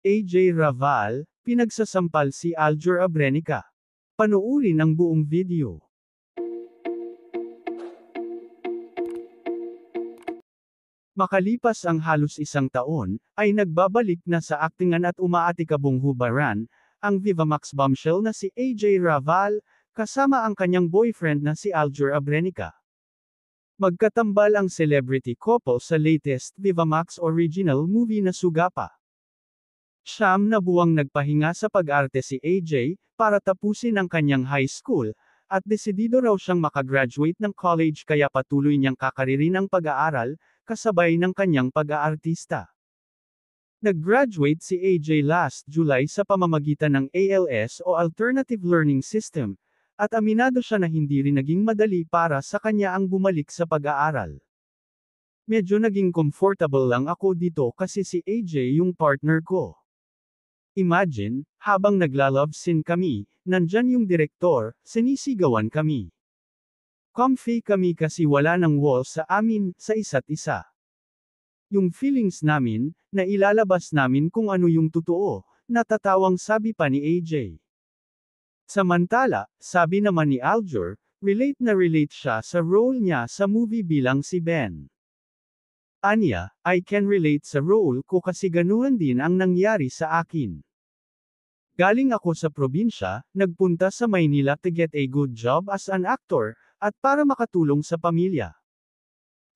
AJ Raval, pinagsasampal si Aljur Abrenica. Panoorin ang buong video. Makalipas ang halos isang taon, ay nagbabalik na sa aktingan at umaatikabong hubaran, ang Vivamax bombshell na si AJ Raval, kasama ang kanyang boyfriend na si Aljur Abrenica. Magkatambal ang celebrity couple sa latest Vivamax original movie na Sugapa. Siyam na buwang nagpahinga sa pag-arte si AJ, para tapusin ang kanyang high school, at desidido raw siyang makagraduate ng college kaya patuloy niyang kakaririn ang pag-aaral, kasabay ng kanyang pag-aartista. Nag-graduate si AJ last July sa pamamagitan ng ALS o Alternative Learning System, at aminado siya na hindi rin naging madali para sa kanya ang bumalik sa pag-aaral. Medyo naging comfortable lang ako dito kasi si AJ yung partner ko. Imagine, habang nagla-love scene kami, nandyan yung direktor, sinisigawan kami. Comfy kami kasi wala ng wall sa amin, sa isa't isa. Yung feelings namin, na ilalabas namin kung ano yung totoo, natatawang sabi pa ni AJ. Samantala, sabi naman ni Aljur, relate na relate siya sa role niya sa movie bilang si Ben. Anya, I can relate sa role ko kasi ganoon din ang nangyari sa akin. Galing ako sa probinsya, nagpunta sa Maynila to get a good job as an actor, at para makatulong sa pamilya.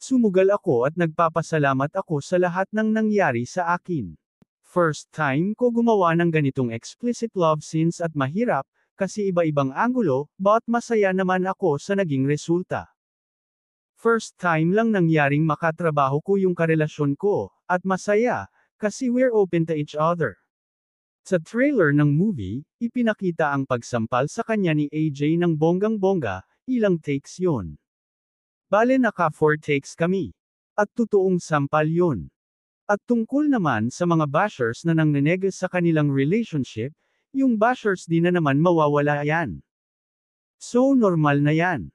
Sumugal ako at nagpapasalamat ako sa lahat ng nangyari sa akin. First time ko gumawa ng ganitong explicit love scenes at mahirap, kasi iba-ibang anggulo, but masaya naman ako sa naging resulta. First time lang nangyaring makatrabaho ko yung karelasyon ko, at masaya, kasi we're open to each other. Sa trailer ng movie, ipinakita ang pagsampal sa kanya ni AJ ng bonggang-bongga, ilang takes yon. Bale naka 4 takes kami. At totoong sampal yon. At tungkol naman sa mga bashers na nangnenega sa kanilang relationship, yung bashers di na naman mawawala yan. So normal na yan.